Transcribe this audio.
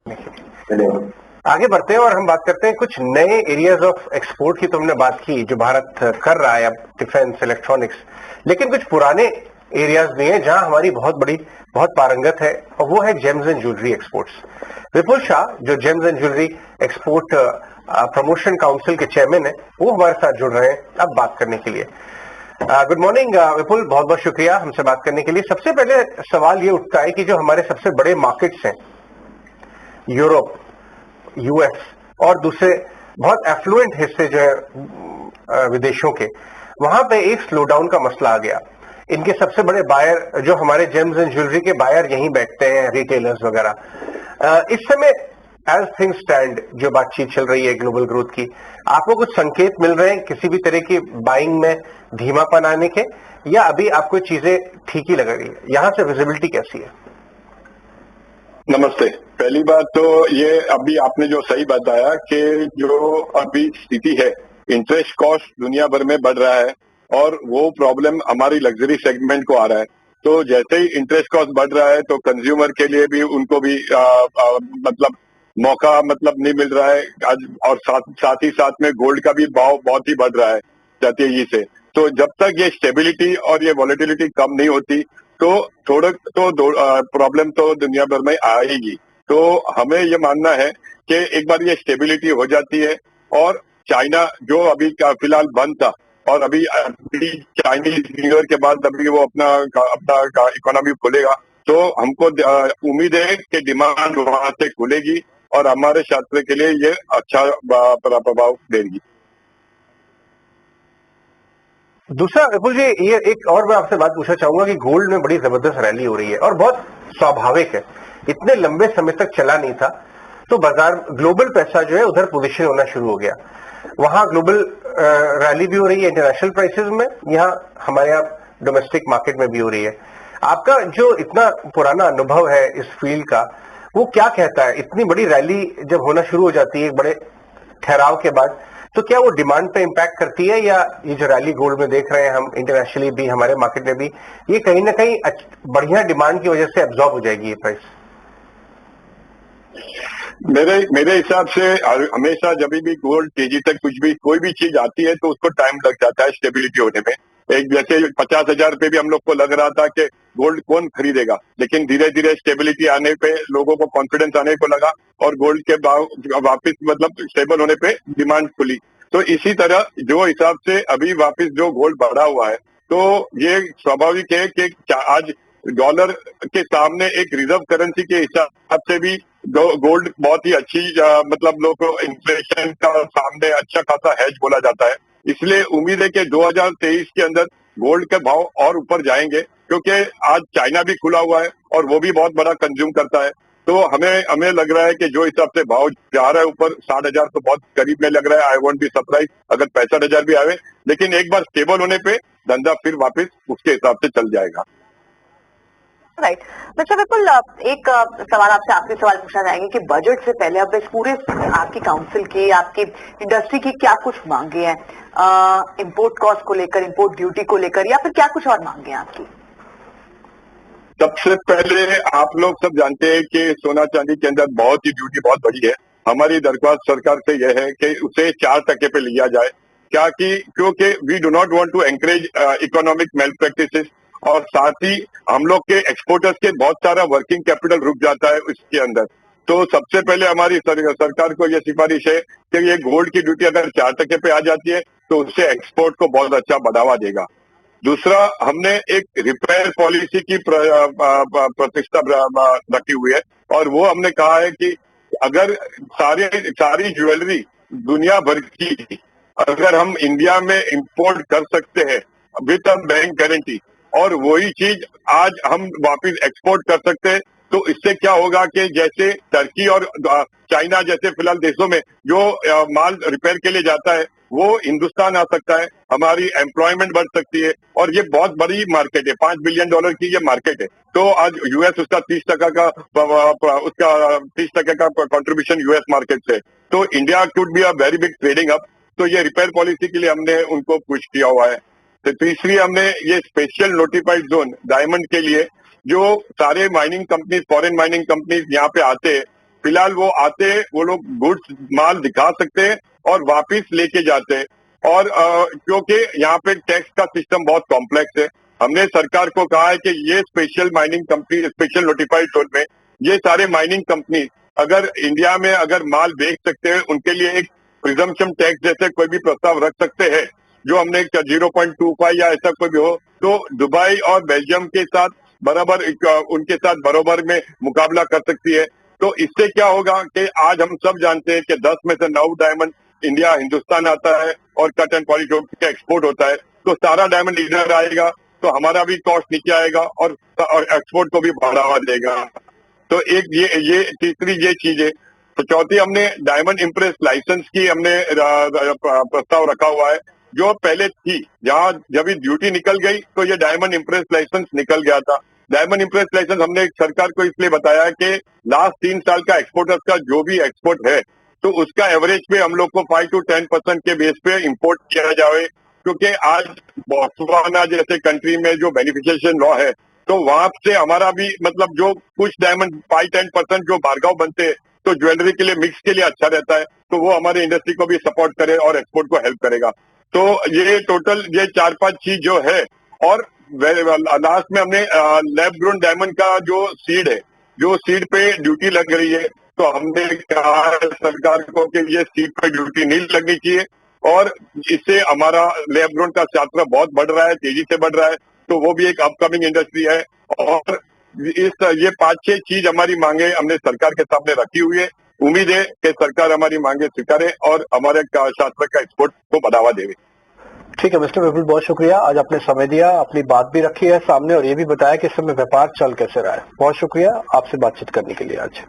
धन्यवाद। आगे बढ़ते हैं और हम बात करते हैं कुछ नए एरियाज ऑफ एक्सपोर्ट की। तो हमने बात की जो भारत कर रहा है अब, डिफेंस, इलेक्ट्रॉनिक्स, लेकिन कुछ पुराने एरियाज भी हैं जहां हमारी बहुत पारंगत है, और वो है जेम्स एंड ज्वेलरी एक्सपोर्ट्स। विपुल शाह, जो James and jewellery export promotion council के चेयरमैन है, वो हमारे साथ जुड़ रहे हैं अब बात करने के लिए। गुड मॉर्निंग विपुल, बहुत बहुत शुक्रिया हमसे बात करने के लिए। सबसे पहले सवाल ये उठता है कि जो हमारे सबसे बड़े मार्केट्स हैं, यूरोप, यूएस और दूसरे बहुत एफ्लुएंट हिस्से जो है विदेशों के, वहां पे एक स्लो डाउन का मसला आ गया। इनके सबसे बड़े बायर, जो हमारे जेम्स एंड ज्वेलरी के बायर यहीं बैठते हैं, रिटेलर्स वगैरह। इस समय एज थिंग स्टैंड जो बातचीत चल रही है ग्लोबल ग्रोथ की, आपको कुछ संकेत मिल रहे हैं किसी भी तरह की बाइंग में धीमापन आने के, या अभी आपको चीजें ठीक ही लग रही है? यहां से विजिबिलिटी कैसी है? नमस्ते। पहली बात तो ये अभी आपने जो सही बताया कि जो अभी स्थिति है, इंटरेस्ट कॉस्ट दुनिया भर में बढ़ रहा है और वो प्रॉब्लम हमारी लग्जरी सेगमेंट को आ रहा है। तो जैसे ही इंटरेस्ट कॉस्ट बढ़ रहा है तो कंज्यूमर के लिए भी उनको भी मतलब मौका नहीं मिल रहा है आज, और साथ ही साथ में गोल्ड का भी भाव बहुत ही बढ़ रहा है तेजी से। तो जब तक ये स्टेबिलिटी और ये वॉलेटिलिटी कम नहीं होती तो थोड़ा तो प्रॉब्लम तो दुनिया भर में आएगी। तो हमें ये मानना है कि एक बार ये स्टेबिलिटी हो जाती है और चाइना जो अभी फिलहाल बंद था, और अभी चाइनीज न्यू ईयर के बाद अभी वो अपना इकोनॉमी खोलेगा, तो हमको उम्मीद है कि डिमांड वहां से खुलेगी और हमारे छात्र के लिए ये अच्छा प्रभाव देगी। दूसरा विपुल जी, ये एक और मैं आपसे बात पूछना चाहूंगा कि गोल्ड में बड़ी जबरदस्त रैली हो रही है और बहुत स्वाभाविक है, इतने लंबे समय तक चला नहीं था। तो बाजार, ग्लोबल पैसा जो है उधर पोजीशन होना शुरू हो गया। वहां ग्लोबल रैली भी हो रही है इंटरनेशनल प्राइसेस में, यहाँ हमारे यहाँ डोमेस्टिक मार्केट में भी हो रही है। आपका जो इतना पुराना अनुभव है इस फील्ड का, वो क्या कहता है? इतनी बड़ी रैली जब होना शुरू हो जाती है एक बड़े ठहराव के बाद, तो क्या वो डिमांड पे इम्पैक्ट करती है, या ये जो रैली गोल्ड में देख रहे हैं हम इंटरनेशनली भी, हमारे मार्केट में भी, ये कहीं ना कहीं बढ़िया डिमांड की वजह से एब्जॉर्ब हो जाएगी ये प्राइस? मेरे हिसाब से हमेशा जब भी गोल्ड तेजी तक कोई भी चीज आती है तो उसको टाइम लग जाता है स्टेबिलिटी होने में। एक जैसे 50,000 पे भी हम लोग को लग रहा था कि गोल्ड कौन खरीदेगा, लेकिन धीरे धीरे स्टेबिलिटी आने पे लोगों को कॉन्फिडेंस आने को लगा और गोल्ड के भाव वापस स्टेबल होने पे डिमांड खुली। तो इसी तरह जो हिसाब से अभी वापस जो गोल्ड बढ़ा हुआ है, तो ये स्वाभाविक है कि आज डॉलर के सामने एक रिजर्व करेंसी के हिसाब से भी गोल्ड बहुत ही अच्छी लोग को इन्फ्लेशन का सामने अच्छा खासा हेज बोला जाता है। इसलिए उम्मीद है कि 2023 के अंदर गोल्ड के भाव और ऊपर जाएंगे, क्योंकि आज चाइना भी खुला हुआ है और वो भी बहुत बड़ा कंज्यूम करता है। तो हमें लग रहा है कि जो हिसाब से भाव जा रहा है ऊपर 60,000 तो बहुत करीब में लग रहा है। आई वोंट बी सरप्राइज अगर 65,000 भी आवे, लेकिन एक बार स्टेबल होने पे धंधा फिर वापस उसके हिसाब से चल जाएगा। राइट। मिस्टर विपुल, एक सवाल आपसे, आखिरी सवाल पूछना चाहेंगे कि बजट से पहले अब इस पूरे आपकी काउंसिल की, आपकी इंडस्ट्री की क्या कुछ मांगे हैं, इंपोर्ट कॉस्ट को लेकर, इंपोर्ट ड्यूटी को लेकर, या फिर क्या कुछ और मांगे हैं आपकी? सबसे पहले आप लोग सब जानते हैं कि सोना चांदी के अंदर बहुत ही ड्यूटी बहुत बड़ी है। हमारी दरख्वास्त सरकार से यह है कि उसे 4% पे लिया जाए, क्योंकि we do not want to encourage economic malpractices, और साथ ही हम लोग के एक्सपोर्टर्स के बहुत सारा वर्किंग कैपिटल रुक जाता है इसके अंदर। तो सबसे पहले हमारी सरकार को यह सिफारिश है कि ये गोल्ड की ड्यूटी अगर 4% पे आ जाती है तो उससे एक्सपोर्ट को बहुत अच्छा बढ़ावा देगा। दूसरा, हमने एक रिपेयर पॉलिसी की प्रतिष्ठा रखी हुई है, और वो हमने कहा है कि अगर सारी ज्वेलरी दुनिया भर की अगर हम इंडिया में इंपोर्ट कर सकते हैं विद अ बैंक गारंटी, और वही चीज आज हम वापस एक्सपोर्ट कर सकते हैं, तो इससे क्या होगा कि जैसे टर्की और चाइना जैसे फिलहाल देशों में जो माल रिपेयर के लिए जाता है वो हिंदुस्तान आ सकता है, हमारी एम्प्लॉयमेंट बढ़ सकती है, और ये बहुत बड़ी मार्केट है, $5 बिलियन की ये मार्केट है। तो आज यूएस उसका 30% का कंट्रीब्यूशन यूएस मार्केट से, तो India could be a very big trading hub. तो ये रिपेयर पॉलिसी के लिए हमने उनको पुश किया हुआ है। तो तीसरी, हमने ये स्पेशल नोटिफाइड जोन डायमंड के लिए, जो सारे mining companies, foreign mining companies यहाँ पे आते हैं, फिलहाल वो आते, वो लोग गुड्स माल दिखा सकते हैं और वापिस लेके जाते हैं। और क्योंकि यहाँ पे टैक्स का सिस्टम बहुत कॉम्प्लेक्स है, हमने सरकार को कहा है कि ये special mining company, special notified zone में ये सारे माइनिंग कंपनी अगर इंडिया में अगर माल बेच सकते हैं, उनके लिए एक प्रिजम्पशन टैक्स जैसे कोई भी प्रस्ताव रख सकते हैं, जो हमने 0.25 या ऐसा कोई भी हो, तो दुबई और बेल्जियम के साथ बराबर उनके साथ बराबर में मुकाबला कर सकती है। तो इससे क्या होगा कि आज हम सब जानते हैं कि 10 में से 9 डायमंड इंडिया, हिंदुस्तान आता है और कट एंड पॉलिश का एक्सपोर्ट होता है। तो सारा डायमंड इधर आएगा तो हमारा भी कॉस्ट नीचे आएगा और एक्सपोर्ट को भी बढ़ावा देगा। तो एक ये तीसरी ये चीज है। तो चौथी, हमने डायमंड इम्प्रेस लाइसेंस की हमने प्रस्ताव रखा हुआ है, जो पहले थी, जहां जब ड्यूटी निकल गई तो ये डायमंड इम्प्रेस लाइसेंस निकल गया था। डायमंड इम्प्रेस लाइसेंस हमने सरकार को इसलिए बताया कि लास्ट 3 साल का एक्सपोर्टर्स का जो भी एक्सपोर्ट है, तो उसका एवरेज पे हम लोग को 5 to 10% के बेस पे इंपोर्ट किया जाए। क्योंकि आज बोत्सवाना जैसे कंट्री में जो बेनिफिशिएशन लॉ है, तो वहां से हमारा भी मतलब जो कुछ डायमंड 5-10% जो बारगाव बनते हैं, तो ज्वेलरी के लिए, मिक्स के लिए अच्छा रहता है, तो वो हमारे इंडस्ट्री को भी सपोर्ट करे और एक्सपोर्ट को हेल्प करेगा। तो ये टोटल ये 4-5 चीज जो है। और लास्ट में हमने लैब ग्रोन डायमंड का जो सीड है, जो सीड पे ड्यूटी लग रही है, तो हमने कहा सरकार को कि ये सीड पे ड्यूटी नहीं लगनी चाहिए और इससे हमारा लैब ग्रोन का छात्र बहुत बढ़ रहा है, तेजी से बढ़ रहा है, तो वो भी एक अपकमिंग इंडस्ट्री है। और ये 5-6 चीज हमारी मांगे हमने सरकार के सामने रखी हुई है। उम्मीद है कि सरकार हमारी मांगे स्वीकारे और हमारे छात्र का एक्सपोर्ट को बढ़ावा देवे। ठीक है मिस्टर विपुल, बहुत शुक्रिया। आज आपने समय दिया, अपनी बात भी रखी है सामने और ये भी बताया कि इस समय व्यापार चल कैसे रहा है। बहुत शुक्रिया आपसे बातचीत करने के लिए आज।